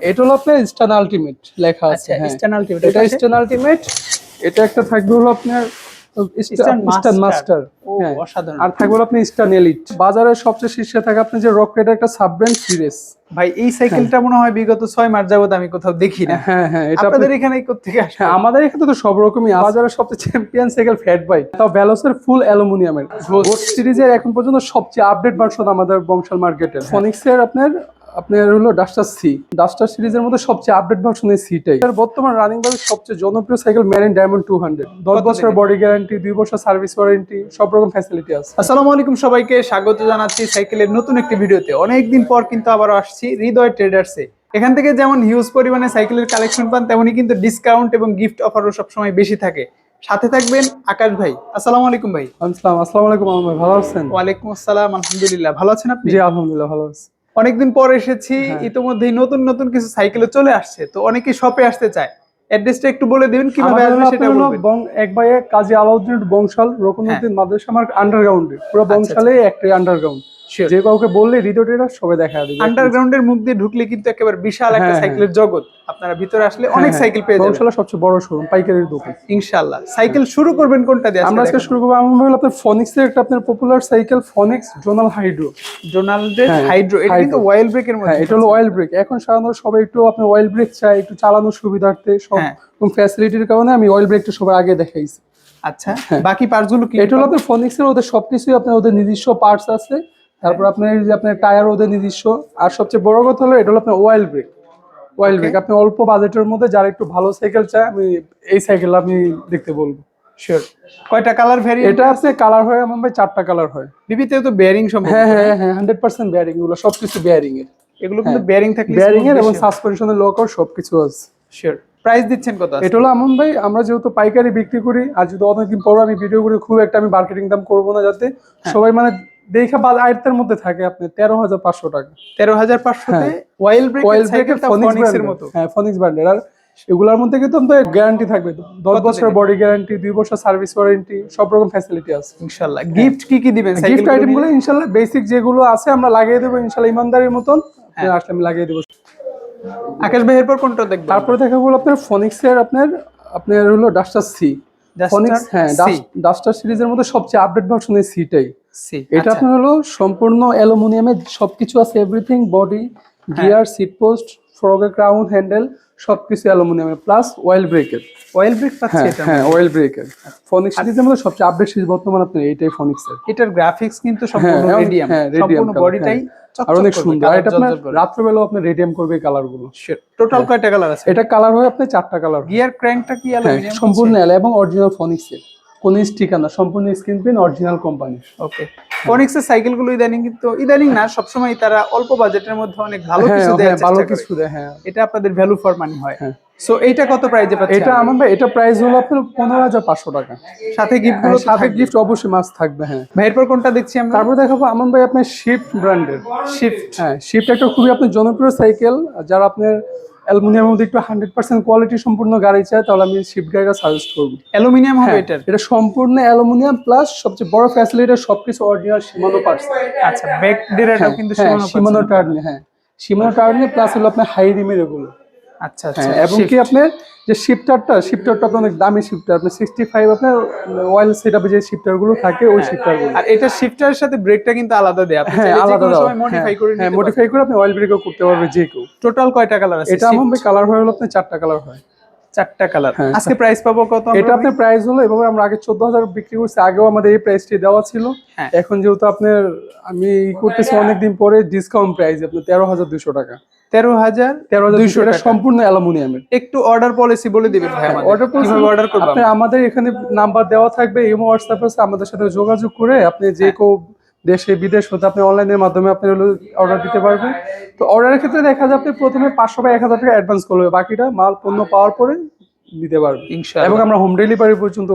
এটা হলো আপনার স্টান আলটিমেট লেখা আছে। আচ্ছা, স্টান আলটিমেট, এটা স্টান আলটিমেট। এটা একটা থাকবে হলো আপনার স্টান মাস্টার। ও অসাধারণ। আর থাকবে হলো আপনি স্টান এলিট। বাজারের সবচেয়ে শীর্ষে থাকে আপনি যে রক রাইডার একটা সাব ব্র্যান্ড সিরিজ। ভাই এই সাইকেলটা মনে হয় বিগত 6 মাস যাবত আমি কোথাও দেখি না। হ্যাঁ, এটা আপনাদের এখানে কোত্থেকে আসে? হ্যাঁ, আমাদের এখানে তো সব রকমই আছে। বাজারের সবচেয়ে চ্যাম্পিয়ন সাইকেল ফ্যাট বাইক, তাও ভেলোসের ফুল অ্যালুমিনিয়ামের গোস্ট সিরিজের এখন পর্যন্ত সবচেয়ে আপডেট ভার্সন আমাদের বংশাল মার্কেটে। ফনিক্সের আপনার হলো ডাস্টার সিরিজের মধ্যে সবচেয়ে আপডেট ভার্সন এই সিটাই। এর বর্তমান রানিং বাজার সবচেয়ে জনপ্রিয় সাইকেল মেরিন ডায়মন্ড 200। 10 বছরের বডি গ্যারান্টি, 2 বছর সার্ভিস ওয়ারেন্টি, সব রকম ফ্যাসিলিটি আছে। আসসালামু আলাইকুম, সবাইকে স্বাগত জানাচ্ছি সাইকেলের নতুন একটি ভিডিওতে। অনেকদিন পর কিন্তু আবারও আসছি হৃদয় ট্রেডার্সে। এখান থেকে যেমন হিউজ পরিমাণে সাইকেলের কালেকশন পান, তেমনই কিন্তু ডিসকাউন্ট এবং গিফট অফারও সবসময় বেশি থাকে। সাথে থাকবেন আকাশ ভাই। আসসালামু আলাইকুম ভাই। আসসালামু আলাইকুম ভাই, ভালো আছেন? ওয়ালাইকুম আসসালাম, আলহামদুলিল্লাহ। ভালো আছেন আপনি? জি আলহামদুলিল্লাহ ভালো আছি। অনেকদিন পর এসেছি, ইতিমধ্যেই নতুন নতুন কিছু সাইকেল চলে আসছে, তো অনেকেই শপে আসতে চায়। অ্যাড্রেসটা একটু বলে দিবেন, কিভাবে আসবে সেটা বলবেন। এক ভাইয়ে কাজী আলাউদ্দিন বংশাল রকনউদ্দিন মাদ্রাসা মার্গ আন্ডারগ্রাউন্ডে, পুরো বংশালে একটাই আন্ডারগ্রাউন্ড। যে কাউকে বললে হৃদয় ট্রেডার্স সবাই দেখা দেবে। আন্ডারগ্রাউন্ডের মুখ দিয়ে ঢুকলে কিন্তু একেবারে বিশাল একটা সাইকেলের জগৎ। আপনারা ভিতরে আসলে অনেক সাইকেল পেয়ে যাবেন। বংশালের সবচেয়ে বড় শোরুম, পাইকারির দোকান। ইনশাআল্লাহ। সাইকেল শুরু করবেন কোনটা দিয়ে? আমরা আজকে শুরু করব আপনার ফনিক্সের একটা আপনার popular cycle, Phoenix Zonal Hydro. জোনালডের হাইড্রো, এটা কিন্তু অয়েল ব্রেকের মধ্যে। এটা হলো অয়েল ব্রেক। এখন সাধারণত সবাই একটু আপনার অয়েল ব্রেক চায়, একটু চালানোর সুবিধার্থে, সব ফ্যাসিলিটির কারণে আমি অয়েল ব্রেকটা সবার আগে দেখাইছি। আচ্ছা, বাকি পার্টস গুলো কি? এটা হলো আপনার ফনিক্সের ওদের সবকিছুই আপনার ওদের নিজস্ব পার্টস আছে। তারপর আপনার টায়ার ওদের নিজস্ব। আর সবচেয়ে বড় কথা হলো এটা হলো আপনার অয়েল ব্রেক। আপনি অল্প বাজেটের মধ্যে যারা একটু ভালো সাইকেল চায়, আমি এই সাইকেল আমি দেখতে বলবো। শিওর। কয়টা কালার ভ্যারিয়েন্ট? এটা আছে কালার হয় আমার ভাই 4টা কালার হয়। বিবিতেও তো বেয়ারিং সম্ভব? হ্যাঁ 100% বেয়ারিং। এগুলো সবকিছু বেয়ারিং এর। এগুলো কিন্তু বেয়ারিং থাকলে বেয়ারিং এর এবং সাসপেনশনের লকার সবকিছু আছে। শিওর। প্রাইস দিচ্ছেন কত? এটা হলো আমন ভাই, আমরা যেহেতু পাইকারি বিক্রি করি, আর যদি অনেকদিন পর আমি ভিডিও করি, খুব একটা আমি মার্কেটিং দাম করবো না, যাতে সবাই মানে দেখা আয়ত্তের মধ্যে থাকে। আপনি 13,500 টাকা। 13,500 তে অয়েল ব্রেকের ফনিক্সের মতো। হ্যাঁ, ফনিক্স ব্র্যান্ডের। আর এগুলোর মধ্যে কিন্তু গ্যারান্টি থাকবে, 10 বছরের বডি গ্যারান্টি, 2 বছর সার্ভিস ওয়ারেন্টি, সব রকম ফ্যাসিলিটি আছে। ইনশাআল্লাহ। গিফট কি দিবেন? গিফট আইটেম গুলো ইনশাআল্লাহ বেসিক যেগুলো আছে আমরা লাগিয়ে দেবো ইনশাআল্লাহ, ইমানদারির মতন। আসলে আমি লাগিয়ে দেবো। আকাশ ভাই, এরপর কোনটা দেখবেন? তারপরে দেখাবো আপনার ফনিক্সের আপনার হলো ডাস্টার সি। ফনিক্স ডাস্টার সিরিজের মধ্যে সবচেয়ে আপডেট ভার্সন এই সিটাই। এটা আপনার হলো সম্পূর্ণ অ্যালুমিনিয়ামের, সবকিছু আছে, everything, body, gear, seat post, ফ্রগের ক্রাউন, হ্যান্ডেল, সবকিছু অ্যালুমিনিয়ামের, প্লাস অয়েল ব্রেকের। অয়েল ব্রেক পাচ্ছি এটা? হ্যাঁ, অয়েল ব্রেকের। ফনিক্স সিরিজের মধ্যে সবচেয়ে আপডেট সিরিজ বর্তমানে আপনার এইটাই ফনিক্সের। এটার গ্রাফিক্স কিন্তু সম্পূর্ণ রেডিয়াম, সম্পূর্ণ বডিটাই আর অনেক সুন্দর। আর এটা আপনার রাত্রিবেলা আপনি রেডিয়াম করবে কালার গুলো। টোটাল কয়টা কালার আছে? এটা কালার হয় আপনার 4টা কালার। গিয়ার ক্র্যাঙ্কটা কি অ্যালুমিনিয়াম? সম্পূর্ণ এবং অরিজিনাল ফনিক্সের, কোন স্টিকার না, সম্পূর্ণ স্ক্রিন প্রিন্ট, অরিজিনাল কোম্পানি। ওকে। ফনিক্সের সাইকেলগুলো ইদানিং না, সবসময় তারা অল্প বাজেটের মধ্যে অনেক ভালো কিছু দেয়, ভালো কিছু দেয়। হ্যাঁ, এটা আপনাদের ভ্যালু ফর মানি হয়। সো এইটা কত প্রাইসে পাচ্ছেন? এটা আমার ভাই, এটা প্রাইস হলো আপনার 15,500 টাকা। সাথে গিফট অবশ্যই মাস্ট থাকবে। হ্যাঁ ভাই, এরপর কোনটা দেখছি আমরা? তারপর দেখাবো আমান ভাই আপনার শিফট ব্র্যান্ডের। শিফট একটা খুবই আপনার জনপ্রিয় সাইকেল। যারা আপনার অ্যালুমিনিয়ামের মধ্যে একটু 100% কোয়ালিটি সম্পূর্ণ গাড়ি চায়, তাহলে আমি শিফট গাড়িটা সাজেস্ট করবো। অ্যালুমিনিয়াম হবে এটা সম্পূর্ণ অ্যালুমিনিয়াম, প্লাস সবচেয়ে বড় ফ্যাসিলিটি সবকিছু অরিজিনাল শিমানো পার্টস। আচ্ছা, ব্যাক ডিরেটাও কিন্তু শিমানো টায়ার নিয়ে। শিমানো টায়ার নিয়ে, প্লাস হলো আপনার হাই রিমের এগুলো। আচ্ছা, এবং কি আপনার যে শিফটারটা অনেক দামি শিফটার, আপনার 65 আপনার অয়েল সেটআপে যে শিফটার গুলো থাকে, ওই শিফটার গুলো। আর এটা শিফটারের সাথে ব্রেকটা কিন্তু আলাদা দেয়, আপনি চাইলে যে কোনো সময় মডিফাই করে নিতে পারবেন। মডিফাই করে আপনি অয়েল ব্রেকও করতে পারবে যে কেউ। টোটাল কয়টা কালার আছে? এটা আমাদের কালার হয় হলো আপনার 4টা কালার হয়। 4টা কালার। আজকে প্রাইস পাবো কত? এটা আপনার প্রাইস হলো, এভাবে আমরা আগে 14,000 বিক্রি করছি, আগেও আমাদের এই প্রাইসটি দেওয়া ছিল। এখন যেহেতু আপনার আমি করতেছি অনেকদিন পরে, ডিসকাউন্ট প্রাইস আপনার 13,200 টাকা। 13,200 টাকা সম্পূর্ণ অ্যালুমিনিয়ামের। একটু অর্ডার পলিসি বলে দিবেন ভাই আমাদের। কিভাবে অর্ডার করব? আপনি আমাদের এখানে নাম্বার দেওয়া থাকবে, ইমো হোয়াটসঅ্যাপ আছে, আমাদের সাথে যোগাযোগ করে আপনি যে কেউ দেশে বিদেশ হতে আপনি অনলাইনের মাধ্যমে আপনি অর্ডার দিতে পারবেন। তো অর্ডারের ক্ষেত্রে দেখা যায় আপনি প্রথমে 500 বা 1,000 টাকা অ্যাডভান্স করবে, বাকিটা মাল পণ্য পাওয়ার পরে দিতে পারবেন ইনশাআল্লাহ। এবং আমরা হোম ডেলিভারি পর্যন্ত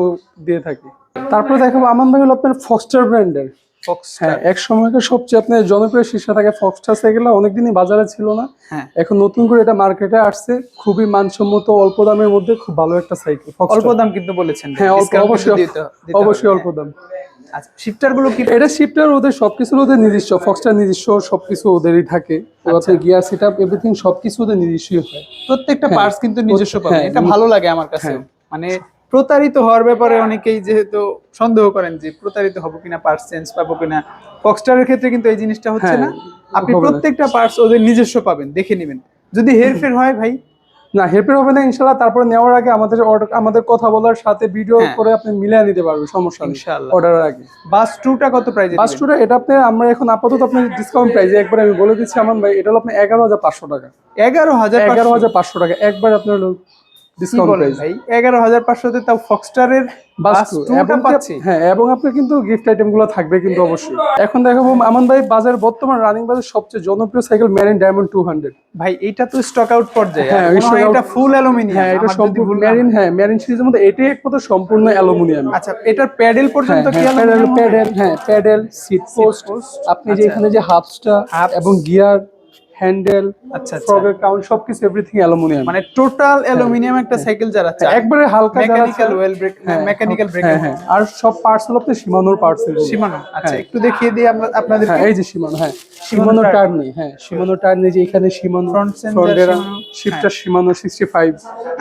দিয়ে থাকি। তারপরে দেখাবো আমান ভাই হলো আপনার ফক্সটার ব্র্যান্ডের। এক সময়কার সবচেয়ে আপনার জনপ্রিয় শীর্ষে থাকে ফক্সটার সাইকেল, অনেকদিনই বাজারে ছিল না, এখন নতুন করে এটা মার্কেটে আসছে। খুবই মানসম্মত, অল্প দামের মধ্যে খুব ভালো একটা সাইকেল। অল্প দাম কিন্তু বলেছেন? হ্যাঁ, অবশ্যই অল্প দাম। আচ্ছা, শিফটার গুলো কি? এটা শিফটার ওদের সবকিছু ওদের নিজস্ব, ফক্সটার নিজস্ব সবকিছু ওদেরই থাকে। তো আচ্ছা। আপনার গিয়ার সেটআপ এভরিথিং সবকিছু ওদের নিজস্বই হয়। প্রত্যেকটা হ্যাঁ, পার্টস কিন্তু নিজস্ব পাবেন, হ্যাঁ, এটা ভালো লাগে আমার কাছে। হ্যাঁ। মানে প্রতারিত হওয়ার ব্যাপারে অনেকেই যেহেতু সন্দেহ করেন যে প্রতারিত হবো কিনা, পার্টস চেঞ্জ পাবো কিনা, ফক্সটারের ক্ষেত্রে কিন্তু এই জিনিসটা হচ্ছে হ্যাঁ, না। আপনি হবে না। প্রত্যেকটা পার্টস ওদের নিজস্ব পাবেন, দেখে নেবেন। যদি হেরফের হয় ভাই, না, হেল্পের হবে না ইনশাল্লাহ। তারপরে নেওয়ার আগে আমাদের কথা বলার সাথে ভিডিও হ্যাঁ। করে আপনি মিলিয়ে নিতে পারবেন, সমস্যা নেই ইনশাআল্লাহ। অর্ডারের আগে। বাস টুটা কত প্রাইজে? বাস টুটা এটা আপনি আমরা এখন আপাতত আপনার ডিসকাউন্ট প্রাইসে একবার আমি বলে দিচ্ছি আমান ভাই, এটা হলো আপনার 11,500 টাকা। 11,500? 11,500 টাকা একবার আপনার হলো কি ডিসকাউন্ট বলেন প্রাইস। ভাই, 11,500 তে তাও ফক্সটারের বাস বাস টু টুটা এবং পাচ্ছি? হ্যাঁ, এবং আপনার কিন্তু গিফট আইটেম গুলো থাকবে কিন্তু অবশ্যই। এখন দেখাবো আমান ভাই বাজার বর্তমান রানিং বাজার সবচেয়ে জনপ্রিয় সাইকেল মেরিন ডায়মন্ড 200। ভাই এটা তো স্টক আউট পর্যায়ে, হ্যাঁ, আর মনে হয় stock out- এটা ফুল অ্যালুমিনিয়াম। হ্যাঁ, এটা সম্পূর্ণ মেরিন, হ্যাঁ মেরিন সিরিজের মধ্যে এটাই একমাত্র সম্পূর্ণ অ্যালুমিনিয়াম। আচ্ছা, এটার প্যাডেল পর্যন্ত কি অ্যালুমিনিয়াম? প্যাডেল, সিট পোস্ট, আপনি যে আচ্ছা। এখানে যে হাফসটা Hubs। এবং গিয়ার, হ্যান্ডেল, আচ্ছা আচ্ছা, ফ্রগের কাউন্ট সবকিছু এভরিথিং অ্যালুমিনিয়াম। মানে টোটাল অ্যালুমিনিয়াম একটা সাইকেল যারা চায়, একবারে হালকা যারা মেকানিক্যাল চায়- ওয়েল ব্রেক, হ্যাঁ, মেকানিক্যাল ব্রেক। হ্যাঁ হ্যাঁ, আর সব পার্টস হলো আপনার শিমানোর পার্টস। সীমানো। আচ্ছা, হ্যাঁ। একটু দেখিয়ে দিই আমরা আপনাদের। হ্যাঁ, এই যে শিমানো, হ্যাঁ শিমানো শিমানো টার্ন। টার্ন নেই, হ্যাঁ শিমানো টার্ন নেই, যে এখানে শিমানো Front sensor ফ্রন্টেরা, শিমানো, শিফটার শিমানো 65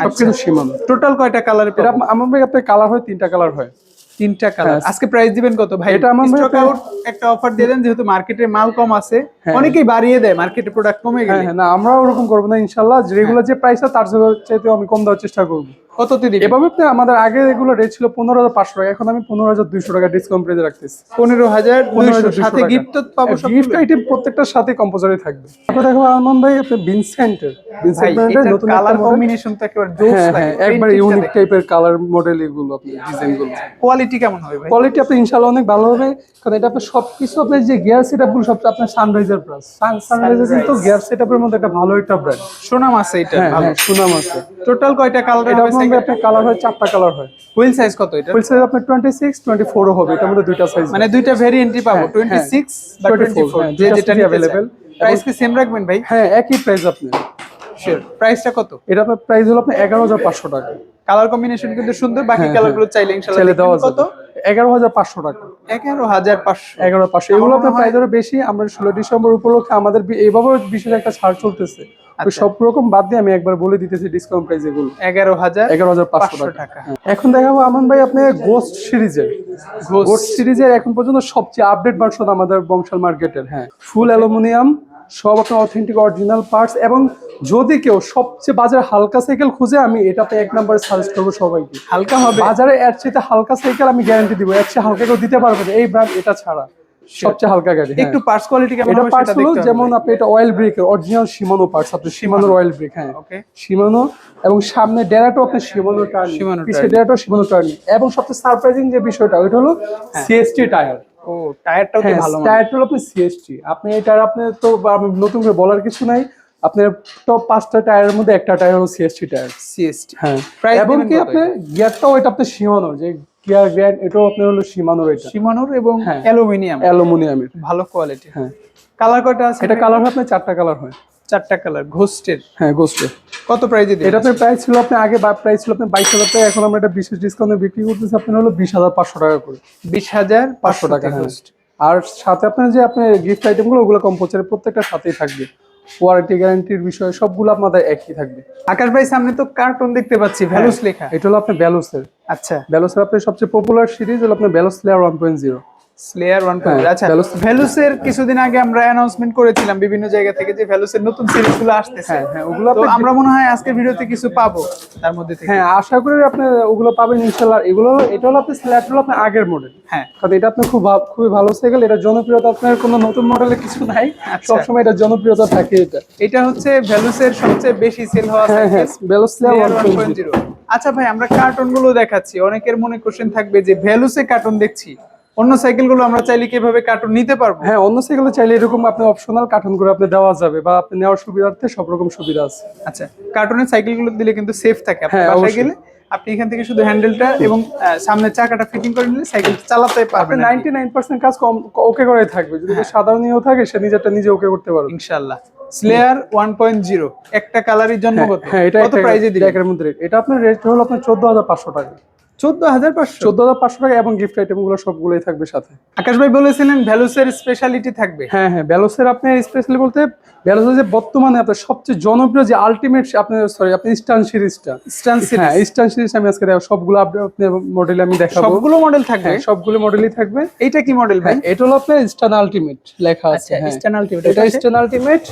সবকিছু শিমানো। টোটাল কয়টা কালারে এটা আমার ভাই আপনার কালার হয় 3টা কালার হয়। 3টা কালার। হ্যাঁ। আজকে প্রাইস দিবেন কত ভাই? এটা আমার স্টক মতে- আউট একটা অফার দিয়ে দেন, যেহেতু মার্কেটে মাল কম আছে। হ্যাঁ। অনেকেই বাড়িয়ে দেয় মার্কেটে প্রোডাক্ট কমে হ্যাঁ গেলে। হ্যাঁ, না আমরাও ওরকম করবো না ইনশাল্লাহ। রেগুলার যে প্রাইস তার চাইতে আমি কম দেওয়ার চেষ্টা করবো। কততে দিবেন? এভাবে আপনি আমাদের আগে এগুলো রেট ছিল 15,500 টাকা, এখন আমি 15,200 টাকা ডিসকাউন্ট প্রাইসে রাখতেছি। 15,200 সাথে টাকা। গিফট তো পাবো সব। গিফট আইটেম প্রত্যেকটার সাথে কম্পোজারি থাকবে। তারপর দেখো আমান ভাই আপনি ভিনসেন্টের ভাই ব্র্যান্ডের এটার নতুন কালার একটা মডেল। কম্বিনেশন তো একেবারে জোস হ্যাঁ লাগে। হ্যাঁ, একবার ইউনিক টাইপের কালার মডেল এগুলো, আপনি ডিজাইন গুলো। কোয়ালিটি কেমন হবে ভাই? কোয়ালিটি আপনি ইনশাআল্লাহ অনেক ভালো হবে, কারণ এটা আপনার সবকিছু আপনার যে গিয়ার সেটআপ গুলো সব আপনার সানরাইজার প্লাস। সানরাইজার কিন্তু গিয়ার সেটআপের মধ্যে একটা ভালো একটা ব্র্যান্ড। সুনাম আছে এটা, হ্যাঁ ভালো। হ্যাঁ, সুনাম আছে। টোটাল কয়টা কালার এটা হবে সাইকেল? আপনার কালার হয় 4টা কালার হয়। হুইল সাইজ কত এটা? ফুল সাইজ আপনার 26, 24 ও হবে, এটার মধ্যে দুইটা সাইজ মানে দুইটা ভেরিয়েন্টই পাবো, হ্যাঁ, হ্যাঁ। 26 বা 24, 24, হ্যাঁ, যে দুইটা যেটা size अवेलेबल। available। প্রাইস কি সেম রাখবেন ভাই? হ্যাঁ, একই প্রাইস আপনি। শিওর। প্রাইসটা কত? এটা আপনার প্রাইস হলো আপনার 11,500 টাকা। কালার কম্বিনেশন কিন্তু সুন্দর, বাকি হ্যাঁ, কালারগুলো চাইলে ইনশাআল্লাহ চাইলে দেখবেন। দেওয়া কত? যাবে 11,500 টাকা। 11,500। 11,500 এগুলো আপনার প্রাইস আরো বেশি। আমরা 16 ডিসেম্বর উপলক্ষে আমাদের এইভাবে বিশেষ একটা ছাড় চলতেছে। তো আচ্ছা। সব রকম বাদ দিয়ে আমি একবার বলে দিতেছি ডিসকাউন্ট প্রাইস এগুলো 11,500 টাকা। টাকা। এখন দেখাবো আমান ভাই আপনি গোস্ট সিরিজের। গোস্ট সিরিজের এখন পর্যন্ত সবচেয়ে আপডেট ভার্সন আমাদের বংশাল মার্কেটের। হ্যাঁ, ফুল অ্যালুমিনিয়াম, সব আপনার অথেন্টিক অরিজিনাল পার্টস। এবং যদি কেউ সবচেয়ে বাজারে হালকা সাইকেল খুঁজে, আমি এটাতে 1 নম্বরে সাজেস্ট করবো সবাইকে। হালকা হবে? বাজারে এর চাইতে হালকা সাইকেল আমি গ্যারান্টি দিব, এর চেয়ে হালকা কেউ দিতে পারবে না এই ব্র্যান্ড, এটা ছাড়া সবচেয়ে হালকা গাড়ি। একটু পার্টস কোয়ালিটি কেমন এটা হবে পার্টস সেটা হলো দেখতে হবে। যেমন আপনি এটা অয়েল ব্রেকের অরিজিনাল শিমানো পার্টস, আপনি শিমানোর অয়েল ব্রেক। হ্যাঁ, ওকে। শিমানো, এবং সামনে ডেরাটো আপনি শিমানো টার্ন, Shimano পিছে ডেরাটো শিমানো টার্ন। এবং সবচেয়ে সারপ্রাইজিং যে বিষয়টা ওইটা হলো সিএসটি টায়ার। ও, টায়ারটাও তো হ্যাঁ, ভালো মানে। টায়ারটা হলো আপনি সিএসটি। আপনি এই টায়ার আপনি তো আমি নতুন করে বলার কিছু নাই, আপনার টপ 5টা টায়ারের মধ্যে একটা টায়ার হলো সিএসটি টায়ার। সিএসটি। হ্যাঁ, Price এবং দিবেন কি কত আপনি গিয়ারটাও এটা আপনি শিমানোর যে গিয়ার গ্র্যান্ড, এটাও আপনার হলো শিমানোর, এটা শিমানোর এবং হ্যাঁ। অ্যালুমিনিয়াম, অ্যালুমিনিয়ামের। ভালো কোয়ালিটি। হ্যাঁ, কালার কয়টা আছে? এটা কালার হয় আপনার 4টা কালার হয়। 4টা কালার। ঘোস্টের হ্যাঁ, গোস্টের। কত প্রাইসে দিবেন? এটা আপনার প্রাইস ছিল আপনি আগে প্রাইস ছিল আপনার 22,000 টাকা, এখন আমরা এটা বিশেষ ডিসকাউন্টে বিক্রি করতেছি আপনার হলো 20,500 টাকা করে। 20,500 টাকা, হ্যাঁ। ঘোস্ট। আর সাথে আপনার যে আপনার গিফট আইটেমগুলো ওগুলো কম্পালসারি প্রত্যেকটা সাথেই থাকবে। ওয়ারেন্টি গ্যারান্টির বিষয় সবগুলো আপনাদের একই থাকবে। আকাশ ভাই সামনে তো কার্টুন দেখতে পাচ্ছি, ভ্যালুস লেখা। এটা হলো আপনার ভ্যালুসের। আচ্ছা, ভ্যালুসের আপনার সবচেয়ে পপুলার সিরিজ হলো আপনার ভ্যালুস স্লেয়ার 1.0। স্লেয়ার 1.0। হ্যাঁ, আচ্ছা, Veloz- ভ্যালুসের কিছুদিন আগে আমরা অ্যানাউন্সমেন্ট করেছিলাম বিভিন্ন জায়গা থেকে যে ভ্যালুসের নতুন সিরিজগুলো আসতেছে। হ্যাঁ হ্যাঁ, ওগুলো তো আপনি আমরা মনে হয় আজকের ভিডিওতে কিছু পাবো তার মধ্যে থেকে। হ্যাঁ আশা করি আপনি ওগুলো পাবেন ইনশাআল্লাহ। এটা হলো আপনার স্লেয়ারটা হলো আপনার আগের মডেল। হ্যাঁ, কারণ এটা আপনার খুবই ভালো সাইকেল। এটা জনপ্রিয়তা আপনার কোনো নতুন মডেলে কিছু নাই, আচ্ছা। সবসময় এটা জনপ্রিয়তা থাকে। এটা এটা হচ্ছে ভ্যালুসের সবচেয়ে বেশি সেল হওয়া হ্যাঁ হ্যাঁ, সাইকেল, ভ্যালুস স্লেয়ার স্লেয়ার 1.0। 1.0। আচ্ছা ভাই, আমরা কার্টুন গুলো দেখাচ্ছি, অনেকের মনে কোশ্চেন থাকবে যে ভ্যালুসে কার্টুন দেখছি, অন্য সাইকেল গুলো আমরা চাইলে কিভাবে কার্টুন নিতে পারবো? হ্যাঁ, অন্য সাইকেলে চাইলে এরকম আপনি অপশনাল কার্টুন করে আপনি দেওয়া যাবে, বা আপনি নেওয়ার সুবিধার্থে সব রকম সুবিধা আছে। আচ্ছা, কার্টুনের সাইকেল গুলো দিলে কিন্তু সেফ থাকে। আপনি হ্যাঁ, বাসায় অবশ্যই। গেলে আপনি এখান থেকে শুধু হ্যান্ডেলটা এবং সামনের চাকাটা ফিটিং করে নিলে সাইকেল চালাতে আপনি পারবেন 99% কাজ ওকে করে থাকবে। যদি হ্যাঁ। সাধারণ নিয়েও থাকে সে নিজেরটা নিজে ওকে করতে পারবে। ইনশাআল্লাহ। স্লেয়ার 1.0 একটা কালারই জন্মগত। হ্যাঁ, এটা কত প্রাইসে দিবেন? একের মধ্যে rate। এটা আপনার রেট হলো আপনার 14,500 টাকা। 14,500 14,500 টাকা এবং গিফট আইটেম গুলো সবগুলোই থাকবে সাথে। আকাশ ভাই বলেছিলেন ভ্যালুসের স্পেশালিটি থাকবে। হ্যাঁ হ্যাঁ, ভ্যালুসের আপনি স্পেশালি বলতে ভ্যালুসের যে বর্তমানে আপনার সবচেয়ে জনপ্রিয় যে আলটিমেট আপনি আপনি স্টান সিরিজটা, স্টান হ্যাঁ সিরিজ স্টান সিরিজ আমি আজকে দেখাবো সবগুলো আপনার মডেল আমি দেখাবো। সবগুলো মডেল থাকবে? হ্যাঁ, সবগুলো মডেলই থাকবে। এইটা কি মডেল ভাই? এটা হলো আপনার স্টান আলটিমেট লেখা আছে। আচ্ছা, হ্যাঁ স্টান আলটিমেট, এটা স্টান আলটিমেট।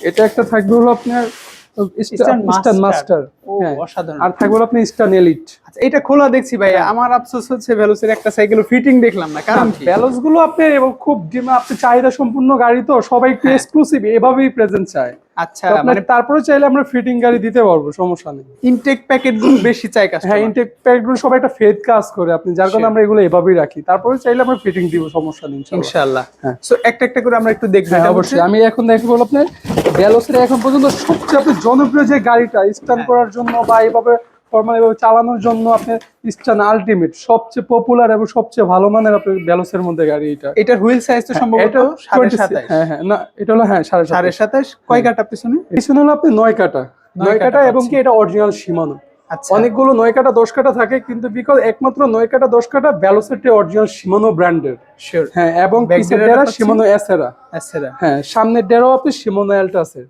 এটা একটা থাকবে হলো আপনার স্টান মাস্টার। ও অসাধারণ। আর থাকবে হলো আপনি স্টান এলিট। আচ্ছা, এটা খোলা দেখছি ভাই, আমার আফসোস হচ্ছে ভ্যালুসের একটা সাইকেল ফিটিং দেখলাম না, কারণ কি? ব্যালেন্স গুলো আপনি এবং খুব আপনি চাহিদা সম্পূর্ণ গাড়ি তো সবাই একটু এক্সক্লুসিভ এভাবেই প্রেজেন্ট চায়। আচ্ছা, মানে তারপরে চাইলে আমরা ফিটিং গাড়ি দিতে পারবো, সমস্যা নেই। ইনটেক প্যাকেট গুলো বেশি চাই হ্যাঁ, কাস্টমার। ইনটেক প্যাকেট গুলো সবাই একটা ফেদ কাজ করে আপনি, যার কারণে আমরা এগুলো এভাবেই রাখি। তারপরে চাইলে আমরা ফিটিং দিব, সমস্যা নেই ইনশাআল্লাহ। হ্যাঁ। সো একটা একটা করে আমরা একটু দেখব। হ্যাঁ অবশ্যই। আমি এখন দেখবো হলো আপনার ভ্যালোসের এখন পর্যন্ত সবচেয়ে আপনি জনপ্রিয় যে গাড়িটা স্টান করার জন্য বা এইভাবে ফর্মাল এভাবে চালানোর জন্য আপনি স্টান আলটিমেট সবচেয়ে পপুলার এবং সবচেয়ে ভালো মানের আপনি ভ্যালোসের মধ্যে গাড়ি এটা। এটার হুইল সাইজ তো সম্ভবত এটা 27.5। হ্যাঁ হ্যাঁ, না এটা হলো হ্যাঁ 27.5। কয় কাটা পিছনে? পিছনে হলো আপনি 9 কাটা। 9 কাটা এবং কি এটা অরিজিনাল শিমানো। আচ্ছা, অনেকগুলো 9 কাটা 10 কাটা থাকে, কিন্তু বিকজ একমাত্র 9 কাটা 10 কাটা ভ্যালোসিটি অরিজিনাল শিমানো ব্র্যান্ডের। শিওর। হ্যাঁ, এবং পিছের ডেরা শিমানো এসেরা। এসেরা। হ্যাঁ, সামনের ডেরাও আপনি শিমানো অ্যালটাসের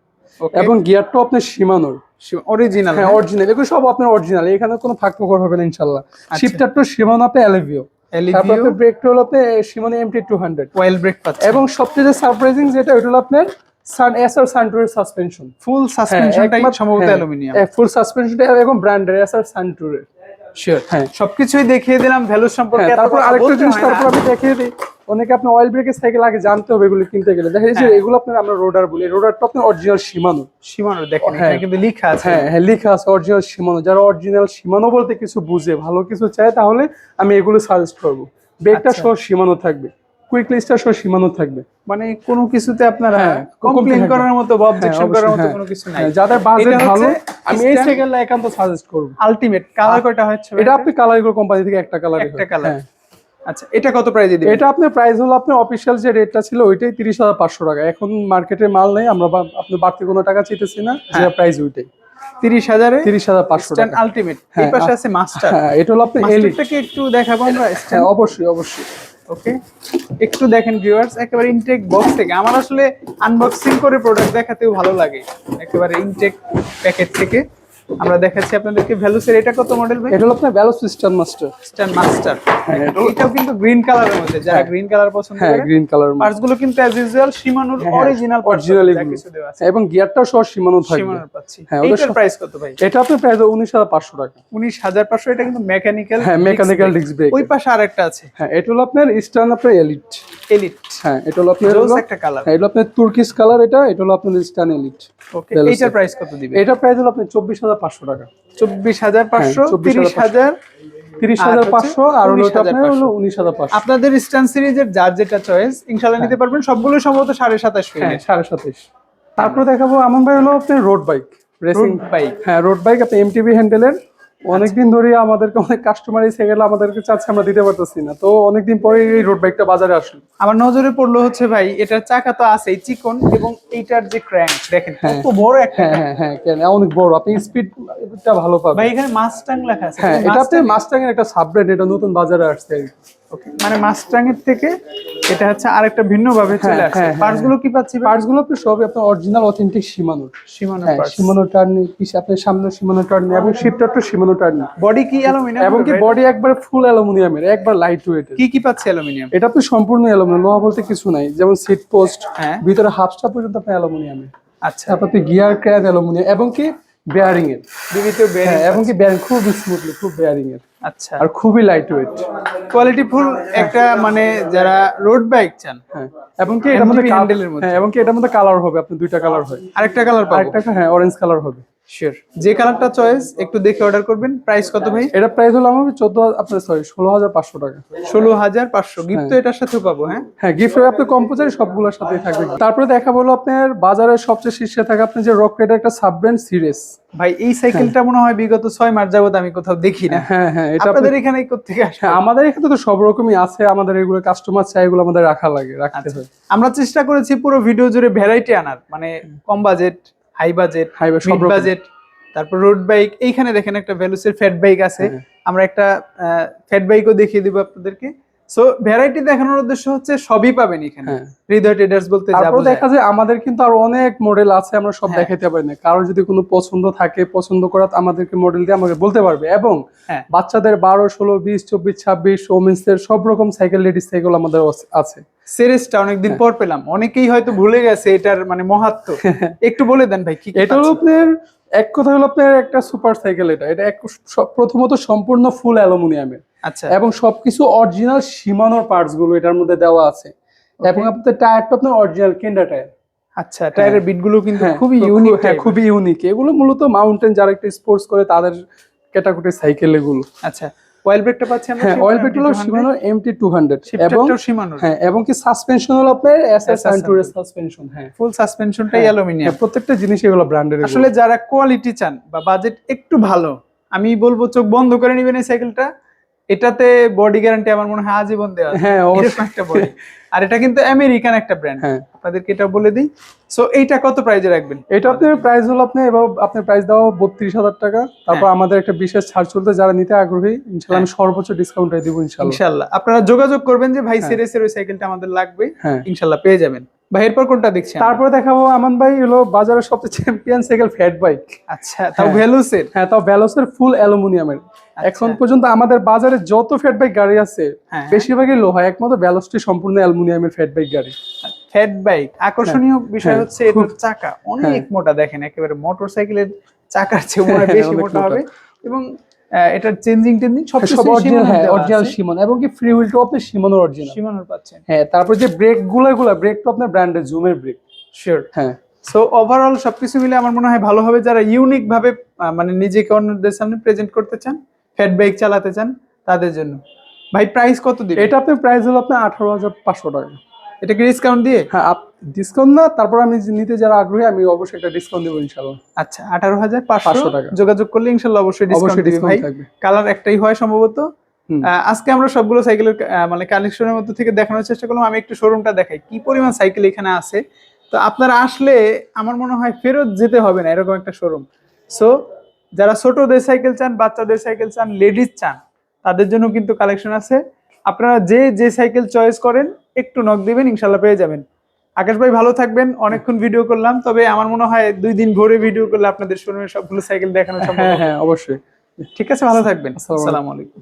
এবং গিয়ারটাও আপনি শিমানোর অরিজিনাল। হ্যাঁ অরিজিনাল, এগুলো সব আপনার অরিজিনাল, এখানে কোনো ফাঁক ফোকর হবে না ইনশাআল্লাহ। শিফটার তো শিমানো আপনি এলিভিও, তারপর আপনি ব্রেকটা হলো আপনি শিমানো MT 200 অয়েল ব্রেক পাচ্ছে। এবং সবচেয়ে সারপ্রাইজিং যেটা ওটা হলো আপনার এসআর সানটুরের সাসপেনশন। ফুল সাসপেনশনটাই সম্ভবত অ্যালুমিনিয়াম। ফুল সাসপেনশনটা এবং ব্র্যান্ডের এসআর সানটুরের। শিওর। হ্যাঁ, সবকিছুই দেখিয়ে দিলাম ভ্যালু সম্পর্কে। তারপর আরেকটা জিনিস তারপর আমি দেখিয়ে দিই, অনেকে আপনি অয়েল ব্রেকের সাইকেল আগে জানতে হবে এগুলো কিনতে গেলে। দেখা যাচ্ছে এগুলো আপনার আমরা রোডার বলি, রোডারটা আপনার অরিজিনাল শিমানো। শিমানো দেখেন এখানে কিন্তু লেখা আছে। হ্যাঁ হ্যাঁ, লেখা আছে অরিজিনাল শিমানো। যারা অরিজিনাল শিমানো বলতে কিছু বুঝে, ভালো কিছু চায়, তাহলে আমি এগুলো সাজেস্ট করবো। ব্রেকটা সহ শিমানো থাকবে, কুইক লিস্টটা সহ শিমানো থাকবে। মানে কোনো কিছুতে আপনারা কমপ্লেইন করার মতো বা অবজেকশন করার মতো কোনো কিছু নাই। যাদের বাজেট ভালো, আমি এই সাইকেলটা একান্ত সাজেস্ট করব। আলটিমেট কালার কয়টা হচ্ছে? এটা আপনি কালার গুলো কোম্পানি থেকে একটা কালার। একটা কালার। আচ্ছা, এটা কত প্রাইসে দিবেন? এটা আপনার প্রাইস হলো আপনার অফিশিয়াল যে রেটটা ছিল ওইটাই 30,500 টাকা। এখন মার্কেটে মাল নেই, আমরা আপনি বাড়তি কোনো টাকা চাইতেছি না, যে প্রাইস ওইটাই 30,000 এ 30,500 টাকা আলটিমেট। এই পাশে আছে মাস্টার। হ্যাঁ, এটা হলো আপনার এলিট। মাস্টারটাকে একটু দেখাবো আমরা। হ্যাঁ অবশ্যই অবশ্যই। ওকে, একটু দেখেন ভিউয়ার্স, একেবারে ইনটেক বক্স থেকে। আমার আসলে আনবক্সিং করে প্রোডাক্ট দেখাতেও ভালো লাগে, একেবারে ইনটেক প্যাকেট থেকে আমরা দেখাচ্ছি আপনাদেরকে। ভ্যালুসের এটা কত মডেল ভাই? এটা হলো আপনার ভ্যালুস স্টান মাস্টার। স্টান মাস্টার। এটাও কিন্তু গ্রিন কালারের মধ্যে, যারা গ্রিন কালার পছন্দ হ্যাঁ, করে। গ্রিন কালার পার্টস গুলো কিন্তু অ্যাজ ইউজুয়াল শিমানোর অরিজিনাল কিছু দেওয়া আছে এবং গিয়ারটা সহ শিমানো থাকবে। শিমানোর পাচ্ছি। হ্যাঁ, এটার প্রাইস কত ভাই? এটা আপনার প্রাইস 19,500 টাকা। 19,500। এটা কিন্তু মেকানিক্যাল। হ্যাঁ, মেকানিক্যাল ডিস্ক ব্রেক। ওই পাশে আরেকটা আছে। হ্যাঁ, এটা হলো আপনার স্টান আপনার এলিট। এলিট। হ্যাঁ, এটা হলো আপনার একটা কালার। হ্যাঁ, এটা আপনার তুর্কিশ কালার। এটা হলো আপনার স্টান এলিট। ওকে, এটার প্রাইস কত দিবেন? এটা প্রাইস হলো আপনার 24,500 টাকা। 24,500, 30,000, 30,500 আর হলো আপনার হলো 19,500। আপনাদের স্টান সিরিজের যার যেটা চয়েস ইনশাআল্লাহ নিতে পারবেন। সবগুলো সম্ভবত 27.5 ফিট। হ্যাঁ, 27.5। তারপর দেখাবো আমন ভাই হলো আপনার রোড বাইক, রেসিং বাইক। হ্যাঁ, রোড বাইক আপনি MTB হ্যান্ডেলের। অনেকদিন ধরে আমাদেরকে অনেক কাস্টমার এই সাইকেল আমাদেরকে চাচ্ছে, আমরা দিতে পারতেছি না। তো অনেকদিন পরে এই রোড বাইকটা বাজারে আসলো। আমার নজরে পড়লো হচ্ছে ভাই, এটার চাকা তো আছেই চিকন, এবং এইটার যে ক্র্যাঙ্ক দেখেন কত বড় একটা। হ্যাঁ হ্যাঁ, কেন অনেক বড়, আপনি স্পিডটা ভালো পাবেন। ভাই এখানে মাস্টাং লেখা আছে। হ্যাঁ, এটা আপনি মাস্টাং এর একটা সাব ব্র্যান্ড, এটা নতুন বাজারে আসছে। ওকে, মানে মাস্টাং এর থেকে এটা হচ্ছে আরেকটা ভিন্ন ভাবে চলে আসছে। পার্টস গুলো কি পাচ্ছি? পার্টস গুলো আপনি সবই আপনার অরিজিনাল অথেন্টিক শিমানোর। শিমানোর হ্যাঁ, পার্টস। শিমানো টার্নি, পিছে আপনার সামনে শিমানো টার্নি এবং শিফটারটা শিমানো টার্নি। বডি কি অ্যালুমিনিয়াম? এবং কি বডি একবার ফুল অ্যালুমিনিয়ামের, একবার লাইট ওয়েট। কি কি পাচ্ছে অ্যালুমিনিয়াম? এটা আপনি সম্পূর্ণ অ্যালুমিনিয়াম, লোহা বলতে কিছু নাই। যেমন সিট পোস্ট, হ্যাঁ, ভিতরে হাফস্টা পর্যন্ত আপনি অ্যালুমিনিয়ামের। আচ্ছা, তারপর আপনি গিয়ার ক্র্যাব অ্যালুমিনিয়াম এবং কি বেয়ারিং এর বিভিন্ন হ্যাঁ, বেয়ারিং। এবং কি বেয়ারিং খুব স্মুথলি, খুব বেয়ারিং এর। আচ্ছা, আর খুবই লাইট ওয়েট, কোয়ালিটি ফুল একটা, মানে যারা রোড বাইক চান। হ্যাঁ, এবং কি এটার মধ্যে হ্যান্ডেলের মধ্যে। হ্যাঁ, এবং কি এটার মধ্যে কালার হবে, আপনি দুইটা কালার হয়। আরেকটা কালার পাবো? আরেকটা হ্যাঁ, অরেঞ্জ কালার হবে। শিওর, যে কালারটা চয়েস একটু দেখে অর্ডার করবেন। প্রাইস কত ভাই? এটা প্রাইস হলো আমার 16,500 টাকা। 16,500। গিফট তো এটার সাথেও পাবো? হ্যাঁ হ্যাঁ, গিফট আপনি কম্পোজার সবগুলোর সাথেই থাকবে। তারপরে দেখা বলো আপনার বাজারের সবচেয়ে শীর্ষে থাকে আপনি যে রক রাইডার একটা সাব ব্র্যান্ড সিরিজ। ভাই এই সাইকেলটা মনে হয় বিগত 6 মাস যাবত আমি কোথাও দেখি না। হ্যাঁ হ্যাঁ, এটা আপনাদের এখানে কোত্থেকে আসে? হ্যাঁ, আমাদের এখানে তো সব রকমই আছে। আমাদের এগুলো কাস্টমার চাই, এগুলো আমাদের রাখতে হয়। আমরা চেষ্টা করেছি পুরো ভিডিও জুড়ে ভ্যারাইটি আনার, মানে কম budget, high budget, mid budget, তারপর রোড বাইক। এইখানে দেখেন একটা ভ্যালুসের ফ্যাট বাইক আছে, আমরা একটা ফ্যাট বাইকও দেখিয়ে দিব আপনাদেরকে। সো ভ্যারাইটি দেখানোর উদ্দেশ্য হচ্ছে সবই পাবেন এখানে। হ্যাঁ। হৃদয় ট্রেডার্স বলতে যা তারপর বোঝায়। দেখা যায় আমাদের কিন্তু আরো অনেক মডেল আছে, আমরা সব হ্যাঁ। দেখাইতে পারি না। কারো যদি কোনো পছন্দ থাকে, পছন্দ করা আমাদেরকে মডেল দিয়ে আমাকে বলতে পারবে। এবং হ্যাঁ। বাচ্চাদের 12, 16, 20, 24, 26 ওমেন্সের সব রকম সাইকেল, লেডিস সাইকেল আমাদের আছে। সিরিজটা অনেকদিন পর পেলাম, অনেকেই হয়তো ভুলে গেছে এটার মানে মহত্ব। একটু বলে দেন ভাই কি কি এটা হলো পাচ্ছি? আপনার এক কথা হলো আপনার একটা সুপার সাইকেল। এটা এটা প্রথমত সম্পূর্ণ ফুল অ্যালুমিনিয়ামের আচ্ছা এবং সবকিছু অরিজিনাল শিমানোর পার্টস গুলো এটার মধ্যে দেওয়া আছে। এবং আপনার টায়ারটা আপনার অরিজিনাল কেন্ডা টায়ার। আচ্ছা, টায়ারের বিট গুলো কিন্তু হ্যাঁ, খুবই ইউনিক। হ্যাঁ, খুবই ইউনিক। এগুলো মূলত মাউন্টেন যারা একটু স্পোর্টস করে তাদের ক্যাটাগরির সাইকেল এগুলো। আচ্ছা, অয়েল ব্রেকটা পাচ্ছি আমরা। হ্যাঁ, অয়েল পেট্রোল শিমানো MT200 এবং শিমানোর। হ্যাঁ, এবং কি সাসপেনশন হলো আপনার SS SS Anture সাসপেনশন। হ্যাঁ, ফুল সাসপেনশনটাই অ্যালুমিনিয়াম। প্রত্যেকটা জিনিস এগুলো ব্র্যান্ডের। আসলে যারা কোয়ালিটি চান বা বাজেট একটু ভালো, আমি বলবো চোখ বন্ধ করে নেবেন এই সাইকেলটা। এটাতে বডি গ্যারান্টি আমার মনে হয় আজীবন দেওয়া আছে। হ্যাঁ, এরকম একটা বডি। আর এটা কিন্তু আমেরিকান একটা ব্র্যান্ড। হ্যাঁ, আপনাদেরকে এটা বলে দিই। সো এইটা কত প্রাইজে রাখবেন? এটা আপনার প্রাইস হলো আপনার প্রাইস দাও 32,000 টাকা। তারপর আমাদের একটা বিশেষ ছাড় চলতে, যারা নিতে আগ্রহী ইনশাআল্লাহ আমি সর্বোচ্চ ডিসকাউন্টে দিব ইনশাআল্লাহ। ইনশাআল্লাহ আপনারা যোগাযোগ করবেন যে ভাই সিরিজের ওই সাইকেলটা আমাদের লাগবে। হ্যাঁ, ইনশাআল্লাহ পেয়ে যাবেন। ভাই এরপর কোনটা দেখছেন? তারপরে দেখাবো আমান ভাই হলো বাজারের সবচেয়ে চ্যাম্পিয়ন সাইকেল ফ্যাট বাইক। আচ্ছা, তাও ভেলোসের। হ্যাঁ, তাও ভ্যালোসের ফুল অ্যালুমিনিয়ামের। এখন পর্যন্ত আমাদের বাজারে যত ফ্যাট বাইক গাড়ি আছে বেশিরভাগই লোহা, একমাত্র ভ্যালোসটি সম্পূর্ণ অ্যালুমিনিয়ামের ফ্যাট বাইক গাড়ি। ফ্যাট বাইক আকর্ষণীয় বিষয় হ্যাঁ, হচ্ছে এটার চাকা অনেক মোটা। দেখেন একেবারে মোটরসাইকেলের চাকার চেয়ে মনে হয় বেশি অনেক মোটা মোটা। হবে। এবং এটার চেঞ্জিং সব সব অরিজিনাল। হ্যাঁ, অরিজিনাল শিমন এবং কি ফ্রি হুইলটাও আপনি শিমনের অরিজিনাল। সীমানোর পাচ্ছেন। হ্যাঁ, তারপর যে ব্রেক ব্রেক তো আপনার ব্র্যান্ডের জুমের ব্রেক। শিওর। হ্যাঁ, সো ওভারঅল সবকিছু মিলে আমার মনে হয় ভালো হবে। যারা ইউনিক ভাবে মানে নিজেকে অন্যদের সামনে প্রেজেন্ট করতে চান, ফ্যাট বাইক চালাতে চান, তাদের জন্য। ভাই প্রাইস কত দিবেন? এটা আপনার প্রাইস হলো আপনার 18,500 টাকা। এটা কি ডিসকাউন্ট দিয়ে? হ্যাঁ, ডিসকাউন্ট না, তারপর আমি নিতে যারা আগ্রহী আমি অবশ্যই একটা ডিসকাউন্ট দেবো ইনশাআল্লাহ। আচ্ছা, 18,500 টাকা। যোগাযোগ করলে ইনশাআল্লাহ অবশ্যই ডিসকাউন্ট দিবে ভাই। থাকবে। কালার একটাই হয় সম্ভবত। আজকে আমরা সবগুলো সাইকেলের মানে কালেকশনের মধ্যে থেকে দেখানোর চেষ্টা করলাম। আমি একটু শোরুমটা দেখাই কি পরিমাণ সাইকেল এখানে আছে। তো আপনারা আসলে আমার মনে হয় ফেরত যেতে হবে না, এরকম একটা শোরুম। সো যারা ছোটদের সাইকেল চান, বাচ্চাদের সাইকেল চান, লেডিস চান, তাদের জন্য কিন্তু কালেকশন আছে। আপনারা যে সাইকেল চয়েস করেন একটু নক দিবেন, ইনশাল্লাহ পেয়ে যাবেন। আকাশ ভাই ভালো থাকবেন। অনেকক্ষণ ভিডিও করলাম, তবে আমার মনে হয় 2 দিন ভরে ভিডিও করলে আপনাদের শোরুমের সবগুলো সাইকেল দেখানো সম্ভব। হ্যাঁ, অবশ্যই। ঠিক আছে, ভালো থাকবেন। আসসালামু আলাইকুম।